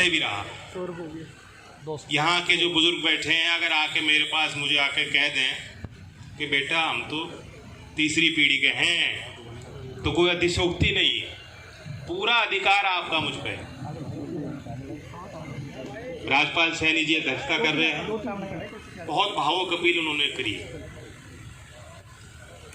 पहले भी रहा। यहाँ के जो बुजुर्ग बैठे हैं, अगर आके मेरे पास मुझे आके कह दें कि बेटा हम तो तीसरी पीढ़ी के हैं, तो कोई अतिशयोक्ति नहीं है, पूरा अधिकार आपका मुझ पर। राजपाल सैनी जी अध्यक्षता कर रहे हैं, बहुत भावुक अपील उन्होंने करी।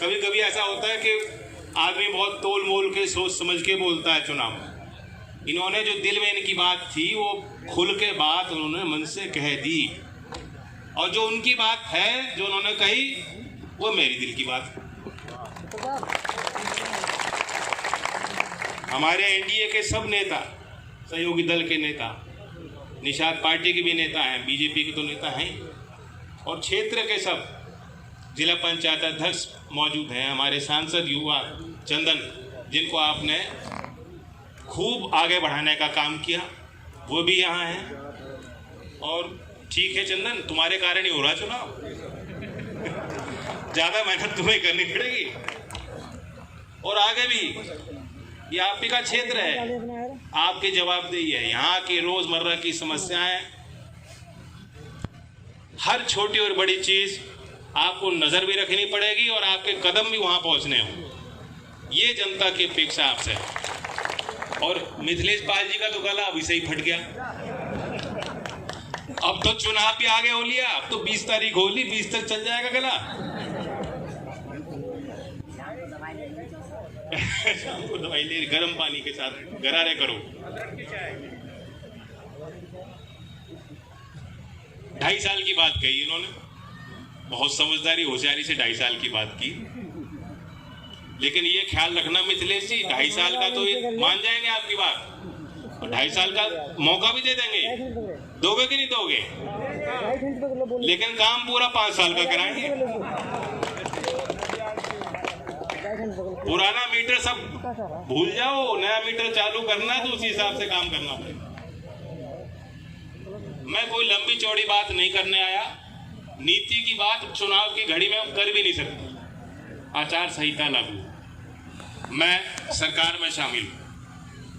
कभी कभी ऐसा होता है कि आदमी बहुत तोल मोल के सोच समझ के बोलता है चुनाव में। इन्होंने जो दिल में इनकी बात थी वो खुल के बात उन्होंने मन से कह दी, और जो उनकी बात है जो उन्होंने कही वो मेरी दिल की बात। हमारे एनडीए के सब नेता, सहयोगी दल के नेता, निषाद पार्टी के भी नेता हैं, बीजेपी के तो नेता हैं, और क्षेत्र के सब जिला पंचायत अध्यक्ष मौजूद हैं, हमारे सांसद युवा चंदन, जिनको आपने खूब आगे बढ़ाने का काम किया, वो भी यहाँ हैं। और ठीक है चंदन, तुम्हारे कारण ही हो रहा चुनाव, ज़्यादा मेहनत तुम्हें करनी पड़ेगी, और आगे भी ये आप ही का क्षेत्र है, आपकी जवाबदेही है। यहाँ की रोजमर्रा की समस्याएं, हर छोटी और बड़ी चीज आपको नजर भी रखनी पड़ेगी और आपके कदम भी वहां पहुंचने हों। ये जनता की अपेक्षा आपसे है। और मिथिलेश पाल जी का तो गला अभी से ही फट गया। अब तो चुनाव भी आगे हो लिया, अब तो 20 तारीख होली, 20 तक चल जाएगा गला। शाम को दवाई ले, गर्म पानी के साथ गरारे करो। 2.5 साल की बात कही इन्होंने, बहुत समझदारी होशियारी से 2.5 साल की बात की। लेकिन ये ख्याल रखना मिथिलेश जी, 2.5 साल का तो ये मान जाएंगे आपकी बात, और 2.5 साल का मौका भी दे देंगे। दोगे कि नहीं दोगे? लेकिन काम पूरा 5 साल का कराएंगे। पुराना मीटर सब भूल जाओ, नया मीटर चालू करना है तो उसी हिसाब से काम करना पड़ेगा। मैं कोई लंबी चौड़ी बात नहीं करने आया, नीति की बात चुनाव की घड़ी में कर भी नहीं सकती। आचार संहिता लागू, मैं सरकार में शामिल हूँ,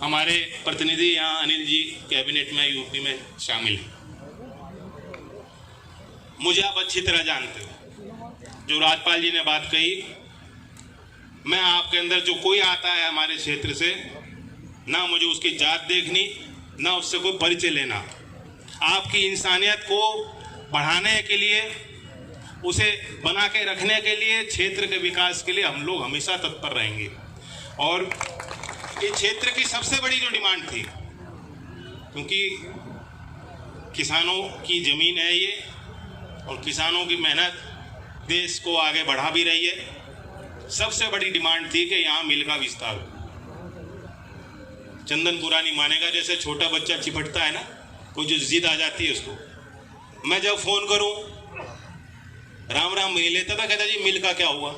हमारे प्रतिनिधि यहाँ अनिल जी कैबिनेट में यूपी में शामिल हैं। मुझे आप अच्छी तरह जानते हो, जो राजपाल जी ने बात कही, मैं आपके अंदर जो कोई आता है हमारे क्षेत्र से, ना मुझे उसकी जात देखनी, ना उससे कोई परिचय लेना। आपकी इंसानियत को बढ़ाने के लिए, उसे बना के रखने के लिए, क्षेत्र के विकास के लिए हम लोग हमेशा तत्पर रहेंगे। और ये क्षेत्र की सबसे बड़ी जो डिमांड थी, क्योंकि किसानों की जमीन है ये, और किसानों की मेहनत देश को आगे बढ़ा भी रही है, सबसे बड़ी डिमांड थी कि यहाँ मिल का विस्तार हो। चंदन बुरा नहीं मानेगा, जैसे छोटा बच्चा चिपटता है ना, कोई जो जिद आ जाती है उसको, मैं जब फोन करूं राम राम मिल लेता था, कहता जी मिल का क्या हुआ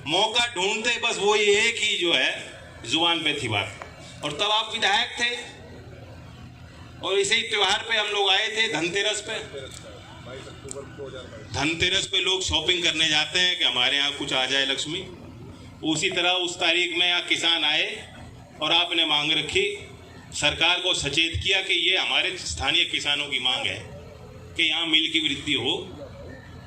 मौका ढूंढते, बस वो एक ही जो है जुबान पे थी बात। और तब आप विधायक थे, और इसे ही त्योहार पे हम लोग आए थे, धनतेरस पे। धनतेरस पे लोग शॉपिंग करने जाते हैं कि हमारे यहाँ कुछ आ जाए लक्ष्मी। उसी तरह उस तारीख में यहाँ किसान आए और आपने मांग रखी, सरकार को सचेत किया कि ये हमारे स्थानीय किसानों की मांग है कि यहाँ मिल की वृद्धि हो,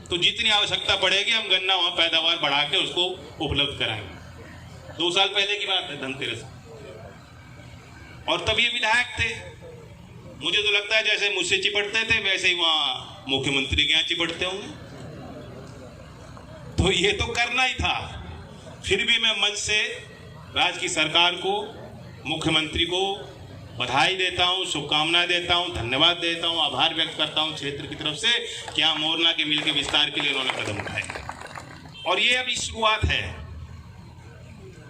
तो जितनी आवश्यकता पड़ेगी हम गन्ना वहाँ पैदावार बढ़ा के उसको उपलब्ध कराएंगे। 2 साल पहले की बात है धनतेरस, और तब ये विधायक थे। मुझे तो लगता है जैसे मुझसे चिपटते थे वैसे ही वहाँ मुख्यमंत्री के यहाँ चिपटते होंगे, तो ये तो करना ही था। फिर भी मैं मंच से राज्य की सरकार को, मुख्यमंत्री को बधाई देता हूँ, शुभकामनाएं देता हूँ, धन्यवाद देता हूँ, आभार व्यक्त करता हूँ क्षेत्र की तरफ से कि यहाँ मोरना के मिल के विस्तार के लिए उन्होंने कदम उठाए। और ये अभी शुरुआत है,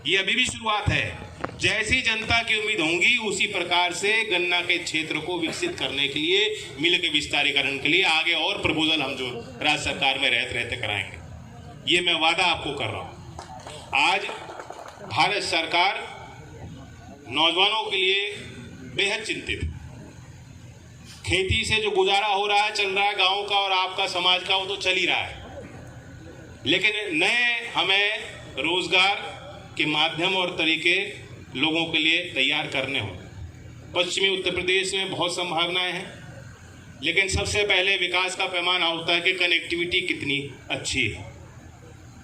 ये अभी भी शुरुआत है। जैसी जनता की उम्मीद होंगी उसी प्रकार से गन्ना के क्षेत्र को विकसित करने के लिए, मिल के विस्तारीकरण के लिए आगे और प्रपोजल हम जो राज्य सरकार में रहते रहते कराएंगे। ये मैं वादा आपको कर रहा हूँ। आज भारत सरकार नौजवानों के लिए बेहद चिंतित। खेती से जो गुजारा हो रहा है, चल रहा है गांव का और आपका समाज का, वो तो चल ही रहा है, लेकिन नए हमें रोजगार के माध्यम और तरीके लोगों के लिए तैयार करने हों। पश्चिमी उत्तर प्रदेश में बहुत संभावनाएं हैं, लेकिन सबसे पहले विकास का पैमाना होता है कि कनेक्टिविटी कितनी अच्छी है,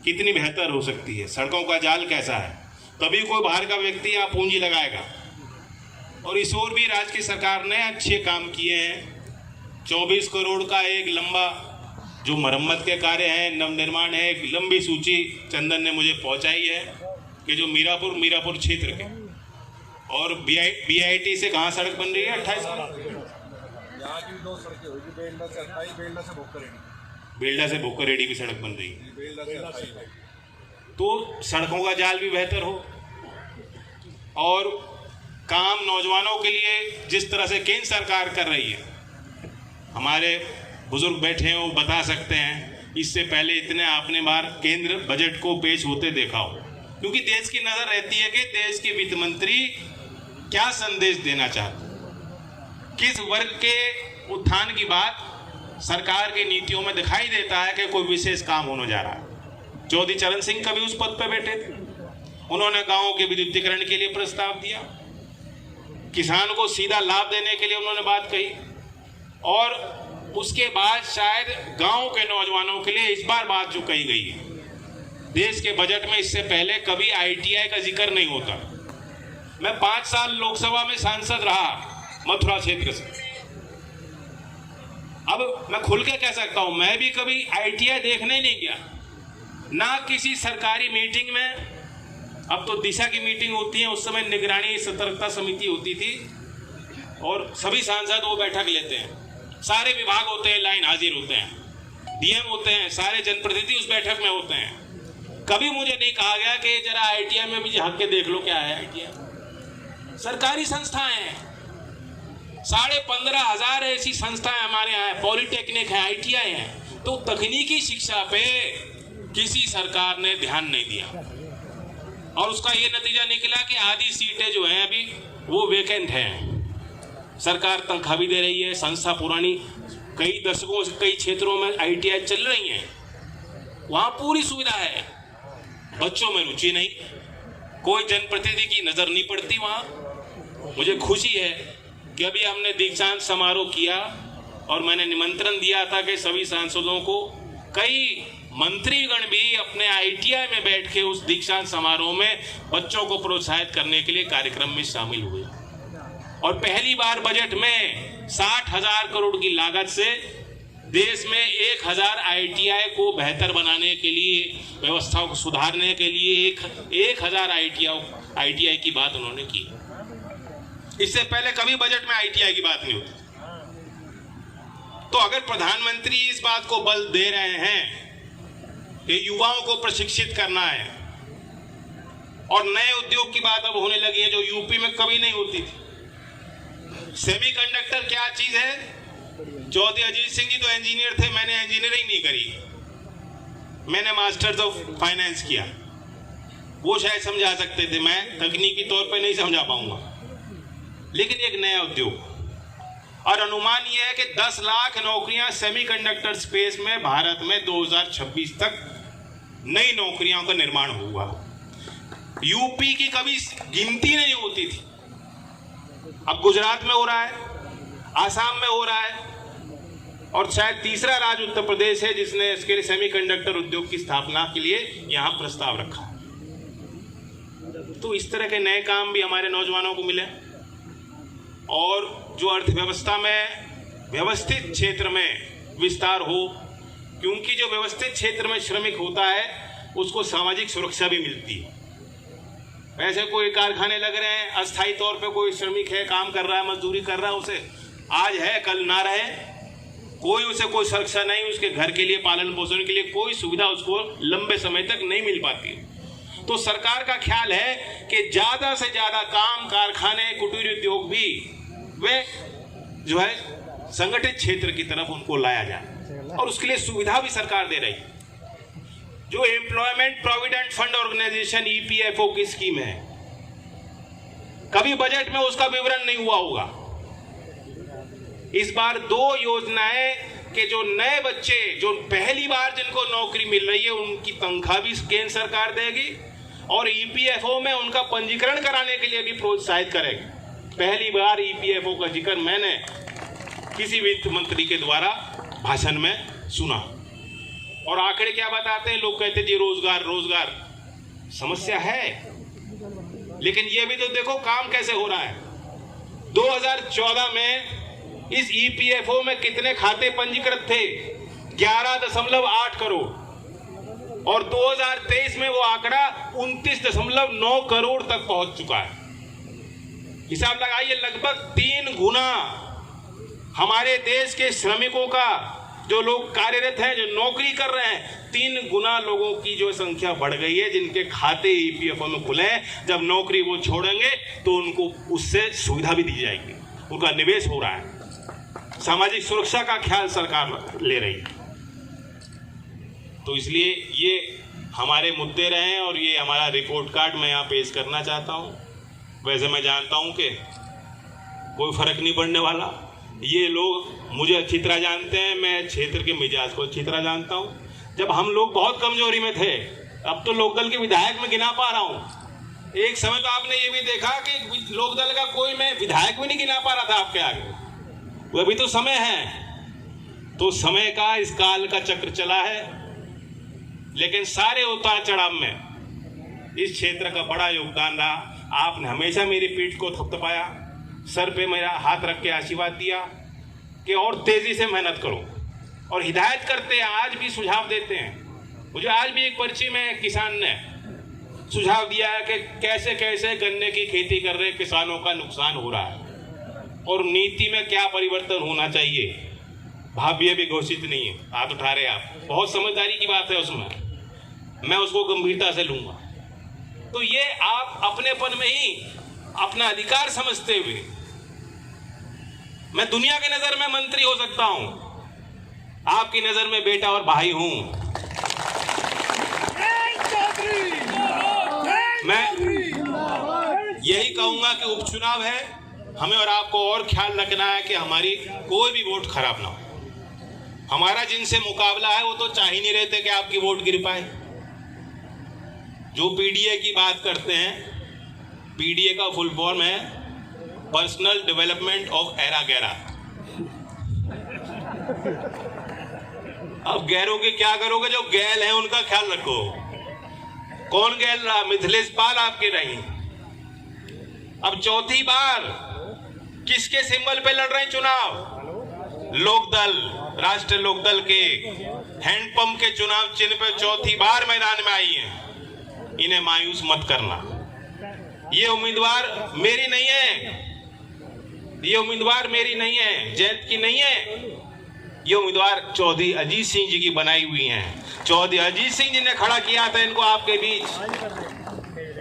कितनी बेहतर हो सकती है, सड़कों का जाल कैसा है, तभी कोई बाहर का व्यक्ति यहाँ पूंजी लगाएगा। और इस ओर भी राज्य की सरकार ने अच्छे काम किए हैं। 24 करोड़ का एक लंबा जो मरम्मत के कार्य है, नवनिर्माण है, एक लंबी सूची चंदन ने मुझे पहुंचाई है कि जो मीरापुर क्षेत्र के और BIT से कहाँ सड़क बन रही है 28 यहाँ की 2 सड़कें होगी, बेलडा से 28, बेलडा से भोकरेडी, बेलडा से भोकरेडी भी सड़क बन रही है। बेलडा से 28। तो सड़कों का जाल भी बेहतर हो और काम नौजवानों के लिए जिस तरह से केंद्र सरकार कर रही है, हमारे बुजुर्ग बैठे हैं वो बता सकते हैं, इससे पहले इतने आपने बार केंद्र बजट को पेश होते देखा हो, क्योंकि देश की नजर रहती है कि देश के वित्त मंत्री क्या संदेश देना चाहते, किस वर्ग के उत्थान की बात सरकार की नीतियों में दिखाई देता है कि कोई विशेष काम होने जा रहा है। चौधरी चरण सिंह कभी उस पद पर बैठे थे, उन्होंने गांवों के विद्युतीकरण के लिए प्रस्ताव दिया, किसान को सीधा लाभ देने के लिए उन्होंने बात कही, और उसके बाद शायद गांव के नौजवानों के लिए इस बार बात जो कही गई है, देश के बजट में इससे पहले कभी ITI का जिक्र नहीं होता। मैं 5 साल लोकसभा में सांसद रहा मथुरा क्षेत्र से, अब मैं खुल के कह सकता हूं मैं भी कभी ITI देखने नहीं गया, ना किसी सरकारी मीटिंग में। अब तो दिशा की मीटिंग होती है, उस समय निगरानी सतर्कता समिति होती थी और सभी सांसद वो बैठक लेते हैं, सारे विभाग होते हैं, लाइन हाजिर होते हैं, DM होते हैं, सारे जनप्रतिनिधि उस बैठक में होते हैं। कभी मुझे नहीं कहा गया कि जरा ITI में भी झांक के देख लो क्या है ITI। सरकारी संस्थाएं हैं, 15,500 ऐसी संस्थाएं हमारे यहाँ है, पॉलिटेक्निक है, ITI है, तो तकनीकी शिक्षा पे किसी सरकार ने ध्यान नहीं दिया और उसका ये नतीजा निकला कि आधी सीटें जो हैं अभी वो वेकेंट हैं। सरकार तनख्वाह भी दे रही है, संस्था पुरानी कई दशकों से कई क्षेत्रों में ITI चल रही हैं, वहाँ पूरी सुविधा है, बच्चों में रुचि नहीं, कोई जनप्रतिनिधि की नजर नहीं पड़ती वहाँ। मुझे खुशी है कि अभी हमने दीक्षांत समारोह किया और मैंने निमंत्रण दिया था कि सभी सांसदों को, कई मंत्रीगण भी अपने ITI में बैठ के उस दीक्षांत समारोह में बच्चों को प्रोत्साहित करने के लिए कार्यक्रम में शामिल हुए। और पहली बार बजट में 60,000 करोड़ की लागत से देश में 1,000 ITI को बेहतर बनाने के लिए, व्यवस्थाओं को सुधारने के लिए 1,000 ITI की बात उन्होंने की। इससे पहले कभी बजट में ITI की बात नहीं होती। तो अगर प्रधानमंत्री इस बात को बल दे रहे हैं कि युवाओं को प्रशिक्षित करना है और नए उद्योग की बात अब होने लगी है जो यूपी में कभी नहीं होती थी। सेमीकंडक्टर क्या चीज है? चौधरी अजीत सिंह जी तो इंजीनियर थे, मैंने इंजीनियरिंग नहीं करी, मैंने मास्टर्स ऑफ फाइनेंस किया, वो शायद समझा सकते थे, मैं तकनीकी तौर पे नहीं समझा पाऊंगा। लेकिन एक नया उद्योग, और अनुमान यह है कि 10 लाख नौकरियां सेमीकंडक्टर स्पेस में भारत में 2026 तक नई नौकरियों का निर्माण हुआ। यूपी की कभी गिनती नहीं होती थी, अब गुजरात में हो रहा है, आसाम में हो रहा है, और शायद तीसरा राज्य उत्तर प्रदेश है जिसने इसके लिए सेमीकंडक्टर उद्योग की स्थापना के लिए यहां प्रस्ताव रखा। तो इस तरह के नए काम भी हमारे नौजवानों को मिले और जो अर्थव्यवस्था में व्यवस्थित क्षेत्र में विस्तार हो, क्योंकि जो व्यवस्थित क्षेत्र में श्रमिक होता है उसको सामाजिक सुरक्षा भी मिलती है। ऐसे कोई कारखाने लग रहे हैं, अस्थायी तौर पे कोई श्रमिक है, काम कर रहा है, मजदूरी कर रहा है, उसे आज है कल ना रहे, कोई उसे कोई सुरक्षा नहीं, उसके घर के लिए, पालन पोषण के लिए कोई सुविधा उसको लंबे समय तक नहीं मिल पाती है। तो सरकार का ख्याल है कि ज्यादा से ज्यादा काम, कारखाने, कुटीर उद्योग भी वे जो है संगठित क्षेत्र की तरफ उनको लाया जाए, और उसके लिए सुविधा भी सरकार दे रही है। जो employment provident fund organisation EPFO की स्कीम है, कभी बजट में उसका विवरण नहीं हुआ होगा। इस बार 2 योजनाएं के जो नए बच्चे जो पहली बार जिनको नौकरी मिल रही है उनकी तनख्वाह भी केंद्र सरकार देगी, और ईपीएफओ में उनका पंजीकरण कराने के लिए भी प्रोत्साहित करेगा। पहली बार ईपीएफओ का जिक्र मैंने किसी वित्त मंत्री के द्वारा भाषण में सुना। और आंकड़े क्या बताते हैं? लोग कहते जी रोजगार रोजगार, समस्या है, लेकिन ये भी तो देखो काम कैसे हो रहा है। 2014 में इस ईपीएफओ में कितने खाते पंजीकृत थे? 11.8 करोड़, और 2023 में वो आंकड़ा 29.9 करोड़ तक पहुंच चुका है। हिसाब लगाइए, लगभग 3 गुना हमारे देश के श्रमिकों का, जो लोग कार्यरत हैं, जो नौकरी कर रहे हैं, 3 गुना लोगों की जो संख्या बढ़ गई है जिनके खाते ईपीएफओ में खुले हैं। जब नौकरी वो छोड़ेंगे तो उनको उससे सुविधा भी दी जाएगी, उनका निवेश हो रहा है, सामाजिक सुरक्षा का ख्याल सरकार ले रही है। तो इसलिए ये हमारे मुद्दे रहे हैं और ये हमारा रिपोर्ट कार्ड मैं यहाँ पेश करना चाहता हूँ। वैसे मैं जानता हूँ कि कोई फर्क नहीं पड़ने वाला। ये लोग मुझे अच्छी तरह जानते हैं, मैं क्षेत्र के मिजाज को अच्छी तरह जानता हूँ। जब हम लोग बहुत कमजोरी में थे, अब तो लोकदल के विधायक में गिना पा रहा हूँ। एक समय तो आपने ये भी देखा कि लोकदल का कोई मैं विधायक भी नहीं गिना पा रहा था आपके आगे। वो अभी तो समय है, तो समय का इस काल का चक्र चला है, लेकिन सारे उतार चढ़ाव में इस क्षेत्र का बड़ा योगदान रहा। आपने हमेशा मेरी पीठ को थपथपाया, सर पे मेरा हाथ रख के आशीर्वाद दिया कि और तेजी से मेहनत करो, और हिदायत करते हैं, आज भी सुझाव देते हैं। मुझे आज भी एक पर्ची में एक किसान ने सुझाव दिया है कि कैसे कैसे गन्ने की खेती कर रहे किसानों का नुकसान हो रहा है और नीति में क्या परिवर्तन होना चाहिए। भाव्य भी घोषित नहीं है, हाथ उठा रहे आप, बहुत समझदारी की बात है उसमें, मैं उसको गंभीरता से लूंगा। तो ये आप अपनेपन में ही अपना अधिकार समझते हुए, मैं दुनिया की नजर में मंत्री हो सकता हूं, आपकी नजर में बेटा और भाई हूं। मैं यही कहूंगा कि उपचुनाव है, हमें और आपको और ख्याल रखना है कि हमारी कोई भी वोट खराब ना हो। हमारा जिनसे मुकाबला है वो तो चाह ही नहीं रहते कि आपकी वोट गिर पाए। जो पीडीए की बात करते हैं, पीडीए का फुल फॉर्म है पर्सनल डेवलपमेंट ऑफ एरा गैरा। अब गैरों के क्या करोगे? जो गैल है उनका ख्याल रखो। कौन गैल रहा? मिथिलेश पाल आपके रही। अब चौथी बार किसके सिंबल पे लड़ रहे हैं चुनाव? लोकदल, राष्ट्रीय लोकदल के हैंडपंप के चुनाव चिन्ह पे चौथी बार मैदान में आई है। इन्हें मायूस मत करना। ये उम्मीदवार मेरी नहीं है, ये उम्मीदवार मेरी नहीं है, जैत की नहीं है, ये उम्मीदवार चौधरी अजीत सिंह जी की बनाई हुई हैं। चौधरी अजीत सिंह जी ने खड़ा किया था इनको आपके बीच,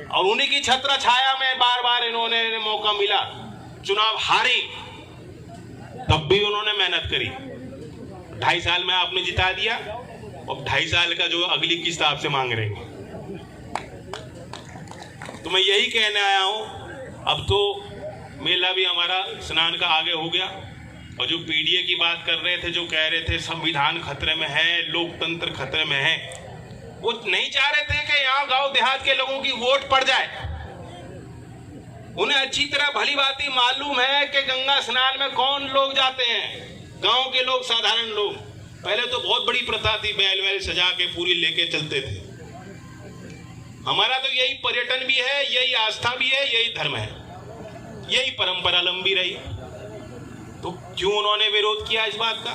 और उन्हीं की छत्र छाया में बार बार इन्होंने मौका मिला, चुनाव हारी, तब भी उन्होंने मेहनत करी। 2.5 साल में आपने जिता दिया, अब 2.5 साल का जो अगली किस्त आपसे मांग रहे हैं। तो मैं यही कहने आया हूं, अब तो मेला भी हमारा स्नान का आगे हो गया। और जो पीडीए की बात कर रहे थे, जो कह रहे थे संविधान खतरे में है, लोकतंत्र खतरे में है, वो नहीं चाह रहे थे कि यहाँ गांव देहात के लोगों की वोट पड़ जाए। उन्हें अच्छी तरह भली भांति मालूम है कि गंगा स्नान में कौन लोग जाते हैं, गांव के लोग, साधारण लोग। पहले तो बहुत बड़ी प्रथा थी, बैल वैल सजा के पूरी लेके चलते थे। हमारा तो यही पर्यटन भी है, यही आस्था भी है, यही धर्म है, यही परंपरा लंबी रही। तो क्यों उन्होंने विरोध किया इस बात का?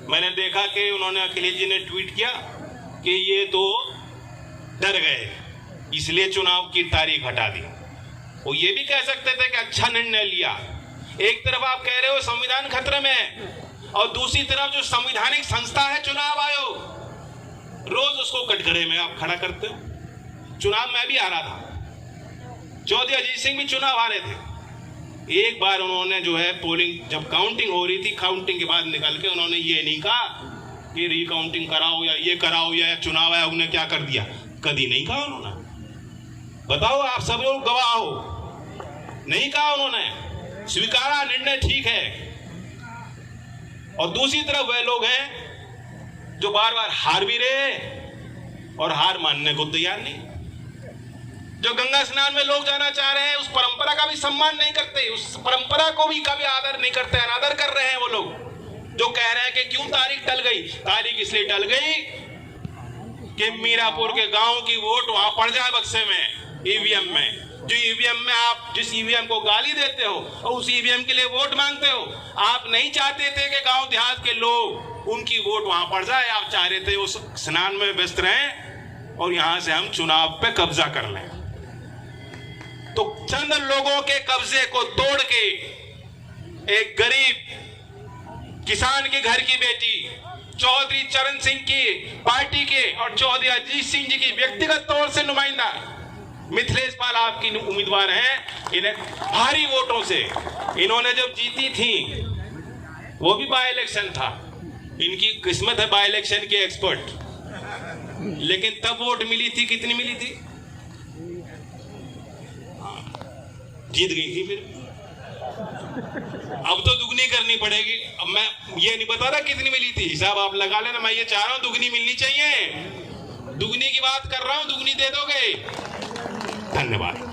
मैंने देखा कि उन्होंने, अखिलेश जी ने ट्वीट किया कि ये तो डर गए इसलिए चुनाव की तारीख हटा दी। वो ये भी कह सकते थे कि अच्छा निर्णय लिया। एक तरफ आप कह रहे हो संविधान खतरे में है, और दूसरी तरफ जो संवैधानिक संस्था है चुनाव आयोग, रोज उसको कटघरे में आप खड़ा करते हो। चुनाव में भी हारा था, चौधरी अजीत सिंह भी चुनाव हारे थे। एक बार उन्होंने जो है पोलिंग, जब काउंटिंग हो रही थी, काउंटिंग के बाद निकल के उन्होंने ये नहीं कहा कि रिकाउंटिंग कराओ या ये कराओ या चुनाव आयोग ने क्या कर दिया, कभी नहीं कहा उन्होंने। बताओ, आप सब लोग गवाह हो, नहीं कहा उन्होंने, स्वीकारा निर्णय ठीक है। और दूसरी तरफ वह लोग हैं जो बार बार हार भी रहे और हार मानने को तैयार नहीं। जो गंगा स्नान में लोग जाना चाह रहे हैं, उस परंपरा का भी सम्मान नहीं करते, उस परंपरा को भी कभी आदर नहीं करते, अनादर कर रहे हैं वो लोग जो कह रहे हैं कि क्यों तारीख टल गई। तारीख इसलिए टल गई कि मीरापुर के गांव की वोट वहां पड़ जाए बक्से में, ईवीएम में। जो ईवीएम में आप जिस ईवीएम को गाली देते हो और उस ईवीएम के लिए वोट मांगते हो, आप नहीं चाहते थे कि गांव देहात के लोग उनकी वोट वहां पड़ जाए। आप चाह रहे थे वो स्नान में व्यस्त रहें और यहां से हम चुनाव पे कब्जा कर लें। तो चंद लोगों के कब्जे को तोड़ के एक गरीब किसान के घर की बेटी, चौधरी चरण सिंह की पार्टी के और चौधरी अजीत सिंह जी की व्यक्तिगत तौर से नुमाइंदा मिथिलेश पाल आपकी उम्मीदवार हैं। इन्हें भारी वोटों से इन्होंने जब जीती थी, वो भी बाय इलेक्शन था, इनकी किस्मत है बाय इलेक्शन के एक्सपर्ट, लेकिन तब वोट मिली थी, कितनी मिली थी? जीत गई थी। फिर अब तो दुगनी करनी पड़ेगी। अब मैं ये नहीं बता रहा कितनी मिली थी, हिसाब आप लगा लेना। मैं ये चाह रहा हूं दुगनी मिलनी चाहिए, दुगनी की बात कर रहा हूं, दुगनी दे दोगे। धन्यवाद।